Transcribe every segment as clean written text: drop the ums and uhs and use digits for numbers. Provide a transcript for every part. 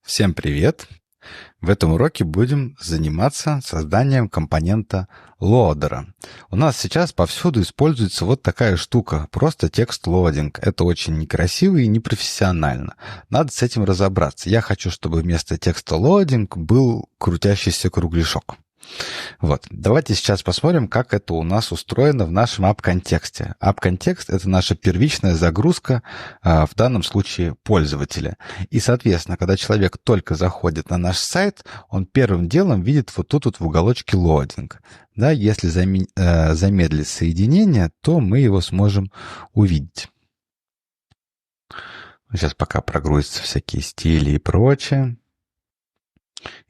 Всем привет! В этом уроке будем заниматься созданием компонента лоадера. У нас сейчас повсюду используется вот такая штука, просто текст-лоадинг. Это очень некрасиво и непрофессионально. Надо с этим разобраться. Я хочу, чтобы вместо текста лоадинг был крутящийся кругляшок. Вот. Давайте сейчас посмотрим, как это у нас устроено в нашем app-контексте. App-контекст — это наша первичная загрузка, в данном случае пользователя. И, соответственно, когда человек только заходит на наш сайт, он первым делом видит вот тут вот в уголочке лоадинг. Да, если замедлить соединение, то мы его сможем увидеть. Сейчас пока прогрузятся всякие стили и прочее.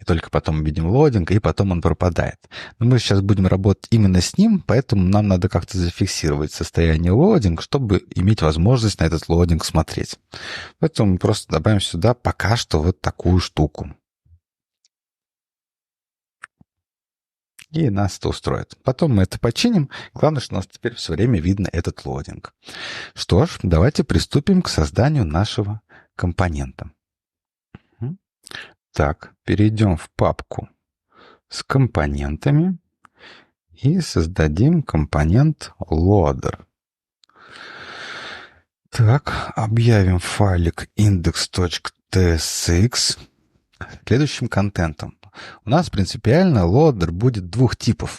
И только потом видим лодинг, и потом он пропадает. Но мы сейчас будем работать именно с ним, поэтому нам надо как-то зафиксировать состояние лодинг, чтобы иметь возможность на этот лодинг смотреть. Поэтому мы просто добавим сюда пока что вот такую штуку. И нас это устроит. Потом мы это починим. Главное, что у нас теперь все время видно этот лодинг. Что ж, давайте приступим к созданию нашего компонента. Так, перейдем в папку с компонентами и создадим компонент loader. Так, объявим файлик index.tsx следующим контентом. У нас принципиально loader будет двух типов.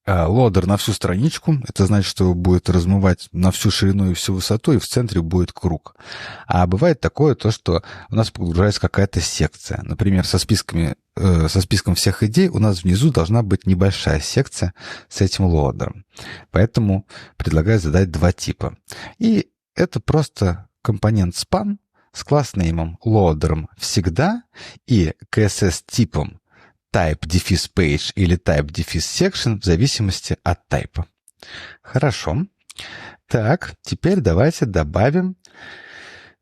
Лодер на всю страничку, это значит, что его будет размывать на всю ширину и всю высоту, и в центре будет круг. А бывает такое, то, что у нас погружается какая-то секция. Например, со списком всех идей у нас внизу должна быть небольшая секция с этим лодером. Поэтому предлагаю задать два типа. И это просто компонент span с класснеймом лодером всегда и CSS-типом type-page или type-section в зависимости от тайпа. Хорошо. Так, теперь давайте добавим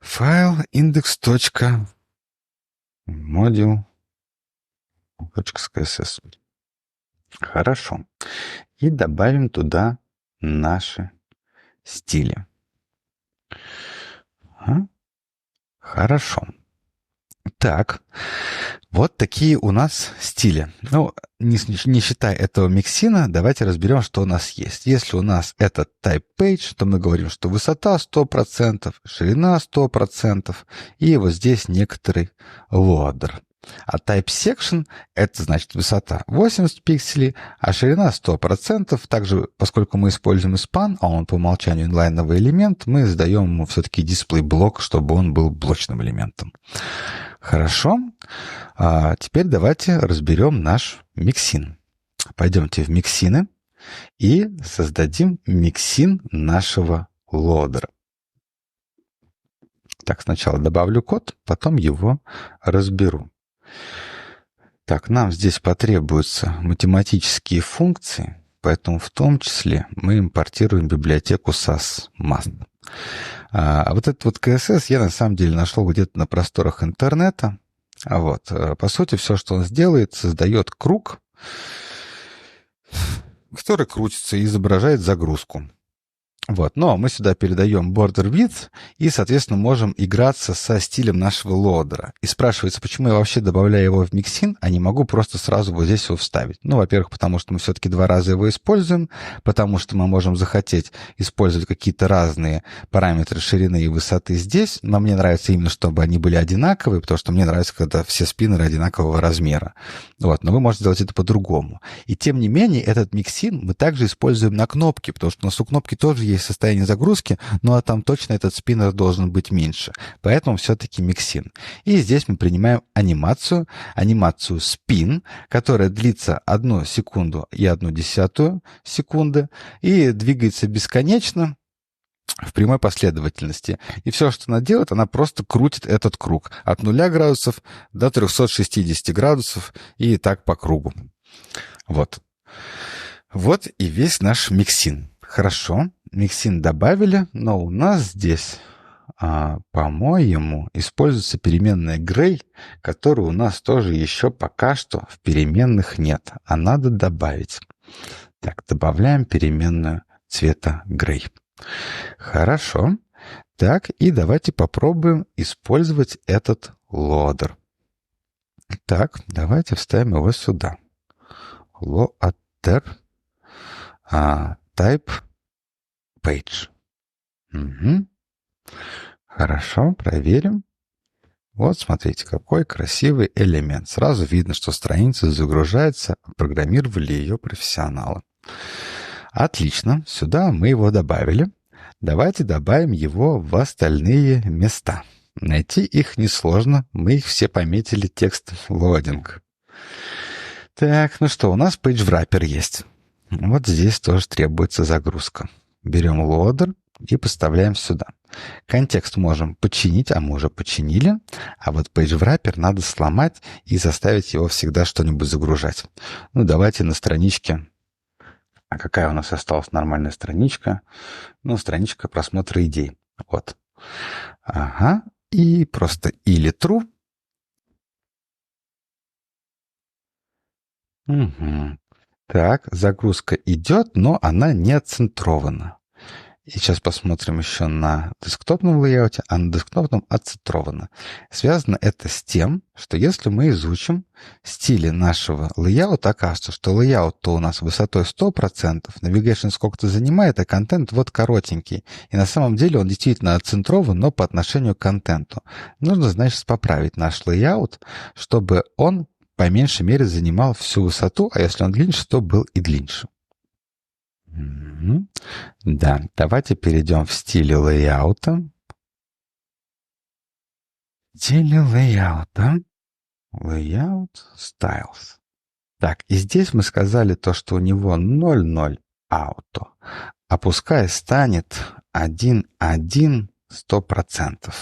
файл index.module.css. Хорошо. И добавим туда наши стили. Хорошо. Так, вот такие у нас стили. Ну, не считая этого миксина, давайте разберем, что у нас есть. Если у нас это type page, то мы говорим, что высота 100%, ширина 100%, и вот здесь некоторый loader. А type section — это значит высота 80 пикселей, а ширина 100%. Также, поскольку мы используем span, а он по умолчанию инлайновый элемент, мы задаем ему все-таки display-блок, чтобы он был блочным элементом. Хорошо. А теперь давайте разберем наш миксин. Пойдемте в миксины и создадим миксин нашего лодера. Так, сначала добавлю код, потом его разберу. Так, нам здесь потребуются математические функции, поэтому в том числе мы импортируем библиотеку SAS-MAST. А вот этот вот CSS я на самом деле нашел где-то на просторах интернета. Вот. По сути, все, что он сделает, создает круг, который крутится и изображает загрузку. Вот. Но мы сюда передаем border width и, соответственно, можем играться со стилем нашего лодера. И спрашивается, почему я вообще добавляю его в миксин, а не могу просто сразу вот здесь его вставить. Ну, во-первых, потому что мы все-таки два раза его используем, потому что мы можем захотеть использовать какие-то разные параметры ширины и высоты здесь, но мне нравится именно, чтобы они были одинаковые, потому что мне нравится, когда все спиннеры одинакового размера. Вот. Но вы можете сделать это по-другому. И тем не менее, этот миксин мы также используем на кнопки, потому что у нас у кнопки тоже есть состояние загрузки, ну а там точно этот спиннер должен быть меньше. Поэтому все-таки миксин. И здесь мы принимаем анимацию spin, которая длится 1 секунду и 1/10 секунды и двигается бесконечно в прямой последовательности. И все, что она делает, она просто крутит этот круг от 0 градусов до 360 градусов и так по кругу. Вот. Вот и весь наш миксин. Хорошо, миксин добавили, но у нас здесь, по-моему, используется переменная gray, которой у нас тоже еще пока что в переменных нет, а надо добавить. Так, добавляем переменную цвета gray. Хорошо. Так, и давайте попробуем использовать этот лодер. Так, давайте вставим его сюда. Loader type page. Угу. Хорошо, проверим. Вот, смотрите, какой красивый элемент. Сразу видно, что страница загружается, программировали ее профессионалы. Отлично, сюда мы его добавили. Давайте добавим его в остальные места. Найти их несложно, мы их все пометили текстом loading. Так, ну что, у нас PageWrapper есть. Вот здесь тоже требуется загрузка. Берем loader и поставляем сюда. Контекст можем починить, а мы уже починили. А вот PageWrapper надо сломать и заставить его всегда что-нибудь загружать. Ну, давайте на страничке. А какая у нас осталась нормальная страничка? Ну, страничка просмотра идей. Вот. Ага. И просто или true. Угу. Так, загрузка идет, но она не отцентрована. И сейчас посмотрим еще на десктопном лейауте, а на десктопном отцентровано. Связано это с тем, что если мы изучим стили нашего лейаута, окажется, что лейаут-то у нас высотой 100%, navigation сколько-то занимает, а контент вот коротенький. И на самом деле он действительно отцентрован, но по отношению к контенту. Нужно, значит, поправить наш лейаут, чтобы он по меньшей мере занимал всю высоту, а если он длиннее, то был и длиннее. Да, давайте перейдем в стиле лейаута. Стиле лейаута. Layout Styles. Так, и здесь мы сказали то, что у него 0.0 auto. А пускай станет 1.1 100%.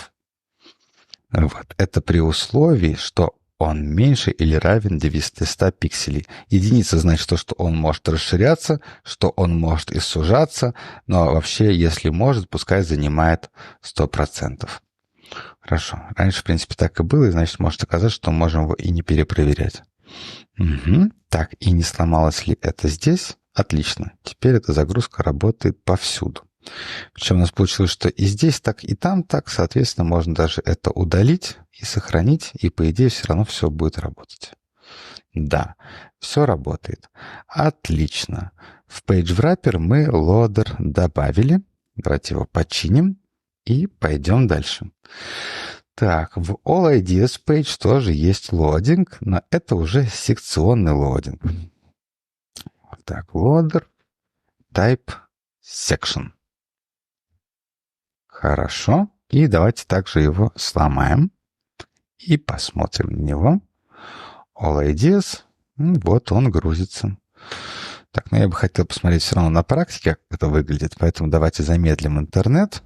Вот. Это при условии, что он меньше или равен 900 пикселей. Единица значит то, что он может расширяться, что он может и сужаться, но вообще, если может, пускай занимает 100%. Хорошо. Раньше, в принципе, так и было, и значит, может оказаться, что можем его и не перепроверять. Угу. Так, и не сломалось ли это здесь? Отлично. Теперь эта загрузка работает повсюду. Причем у нас получилось, что и здесь так, и там так. Соответственно, можно даже это удалить и сохранить, и, по идее, все равно все будет работать. Да, все работает. Отлично. В PageWrapper мы loader добавили. Давайте его починим и пойдем дальше. Так, в All Ideas Page тоже есть лодинг, но это уже секционный лодинг. Так, loader type section. Хорошо. И давайте также его сломаем и посмотрим на него. All Ideas. Вот он грузится. Так, но я бы хотел посмотреть все равно на практике, как это выглядит. Поэтому давайте замедлим интернет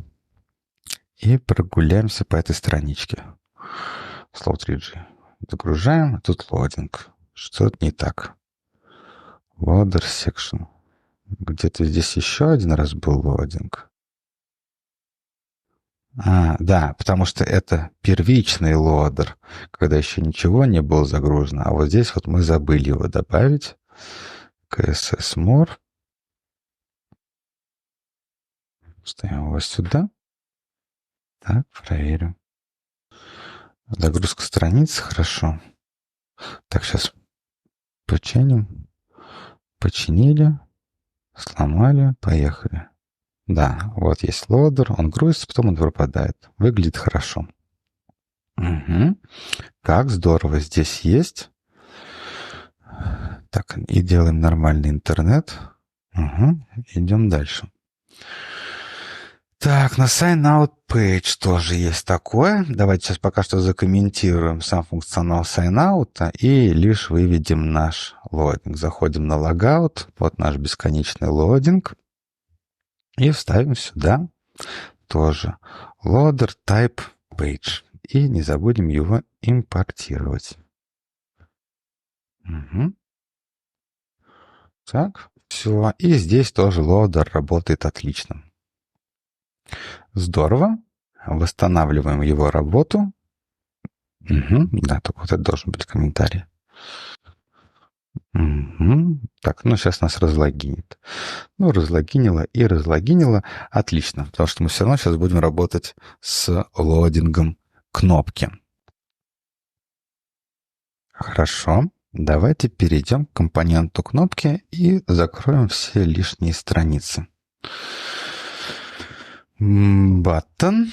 и прогуляемся по этой страничке. Slow 3G. Загружаем. Тут лодинг. Что-то не так. Loader section. Где-то здесь еще один раз был лодинг. Да, потому что это первичный лодер, когда еще ничего не было загружено. А вот здесь вот мы забыли его добавить. CSS More. Ставим его сюда. Так, проверим. Загрузка страниц, хорошо. Так, сейчас починим. Починили. Сломали. Поехали. Да, вот есть лодер, он грузится, потом он пропадает. Выглядит хорошо. Угу. Так, здорово, здесь есть. Так, и делаем нормальный интернет. Угу. Идем дальше. Так, на Sign Out Page тоже есть такое. Давайте сейчас пока что закомментируем сам функционал Sign Out и лишь выведем наш лодинг. Заходим на Logout, вот наш бесконечный лодинг. И вставим сюда тоже loader type page. И не забудем его импортировать. Угу. Так, все. И здесь тоже loader работает отлично. Здорово. Восстанавливаем его работу. Угу. Да, только вот это должен быть комментарий. Мгм. Так, ну сейчас нас разлогинит. Ну, разлогинило и разлогинило. Отлично, потому что мы все равно сейчас будем работать с лоадингом кнопки. Хорошо. Давайте перейдем к компоненту кнопки и закроем все лишние страницы. Button.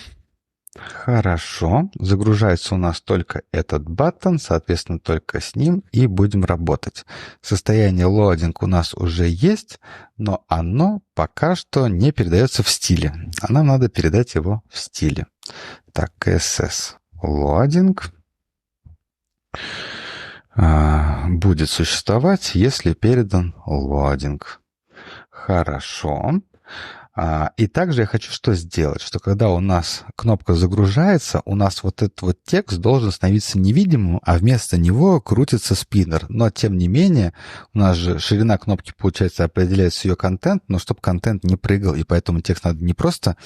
Хорошо. Загружается у нас только этот button, соответственно, только с ним и будем работать. Состояние loading у нас уже есть, но оно пока что не передается в стиле. А нам надо передать его в стиле. Так, CSS loading будет существовать, если передан loading. Хорошо. И также я хочу что сделать, что когда у нас кнопка загружается, у нас вот этот вот текст должен становиться невидимым, а вместо него крутится спиннер. Но, тем не менее, у нас же ширина кнопки, получается, определяется ее контент, но чтобы контент не прыгал, и поэтому текст надо не просто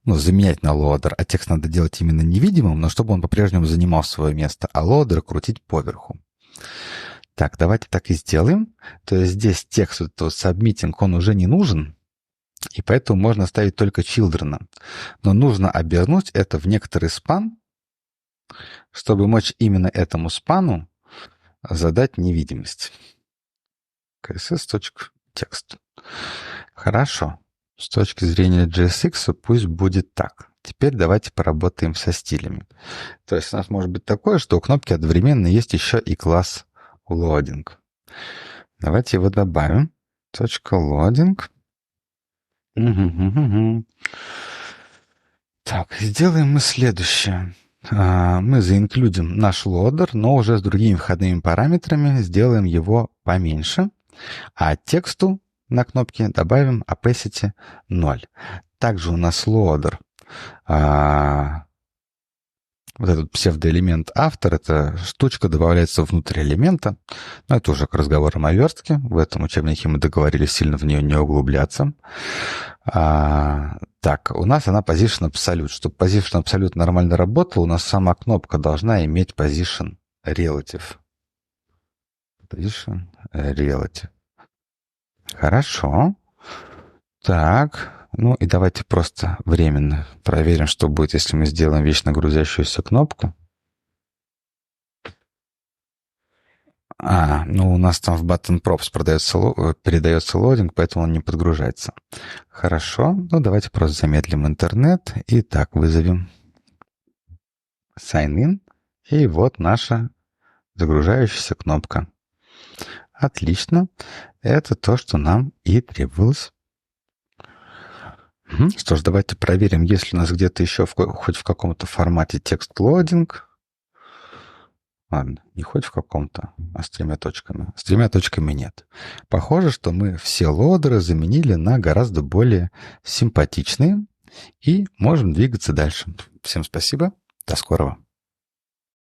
заменять на лоадер, а текст надо делать именно невидимым, но чтобы он по-прежнему занимал свое место, а лоадер крутить поверху. Так, давайте так и сделаем. То есть здесь текст, вот этот submitting, он уже не нужен, и поэтому можно ставить только children. Но нужно обернуть это в некоторый спан, чтобы мочь именно этому спану задать невидимость. CSS.text. Хорошо. С точки зрения JSX пусть будет так. Теперь давайте поработаем со стилями. То есть у нас может быть такое, что у кнопки одновременно есть еще и класс loading. Давайте его добавим. .loading. Так, сделаем мы следующее. Мы заинклюдим наш лодер, но уже с другими входными параметрами, сделаем его поменьше, а тексту на кнопке добавим opacity 0. Также у нас лодер, вот этот псевдоэлемент автор, эта штучка добавляется внутрь элемента, но это уже к разговорам о верстке. В этом учебнике мы договорились сильно в нее не углубляться. Так, у нас она position absolute. Чтобы position absolute нормально работала, у нас сама кнопка должна иметь position relative. Position relative. Хорошо. Так, ну и давайте просто временно проверим, что будет, если мы сделаем вечно грузящуюся кнопку. Ну у нас там в button props передается лодинг, поэтому он не подгружается. Хорошо, ну давайте просто замедлим интернет и так вызовем sign in. И вот наша загружающаяся кнопка. Отлично. Это то, что нам и требовалось. Что ж, давайте проверим, есть ли у нас где-то еще хоть в каком-то формате текст-лодинг. Ладно, не хоть в каком-то, а с 3 точками. С 3 точками нет. Похоже, что мы все лодеры заменили на гораздо более симпатичные и можем двигаться дальше. Всем спасибо. До скорого.